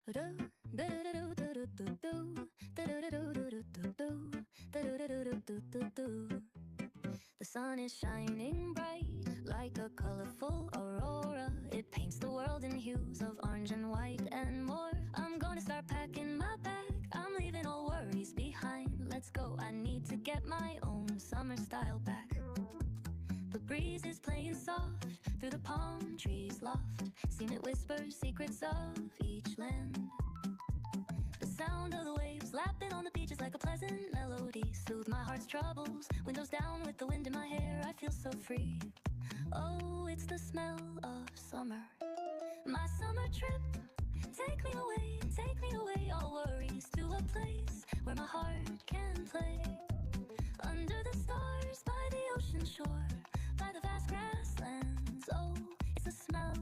The sun is shining bright like a colorful aurora. It paints the world in hues of orange and white and more. I'm gonna start packing my bag, I'm leaving all worries behind. Let's go, I need to get my own summer style back. The breeze is playing soft through the palm trees loft. Seen it whisper secrets of each land. The sound of the waves lapping on the beach is like a pleasant melody. Soothe my heart's troubles, windows down with the wind in my hair. I feel so free. Oh, it's the smell of summer. My summer trip, take me away, all worries to a place where my heart can play. Under the stars, by the ocean shore, by the vast grasslands. Oh, it's the smell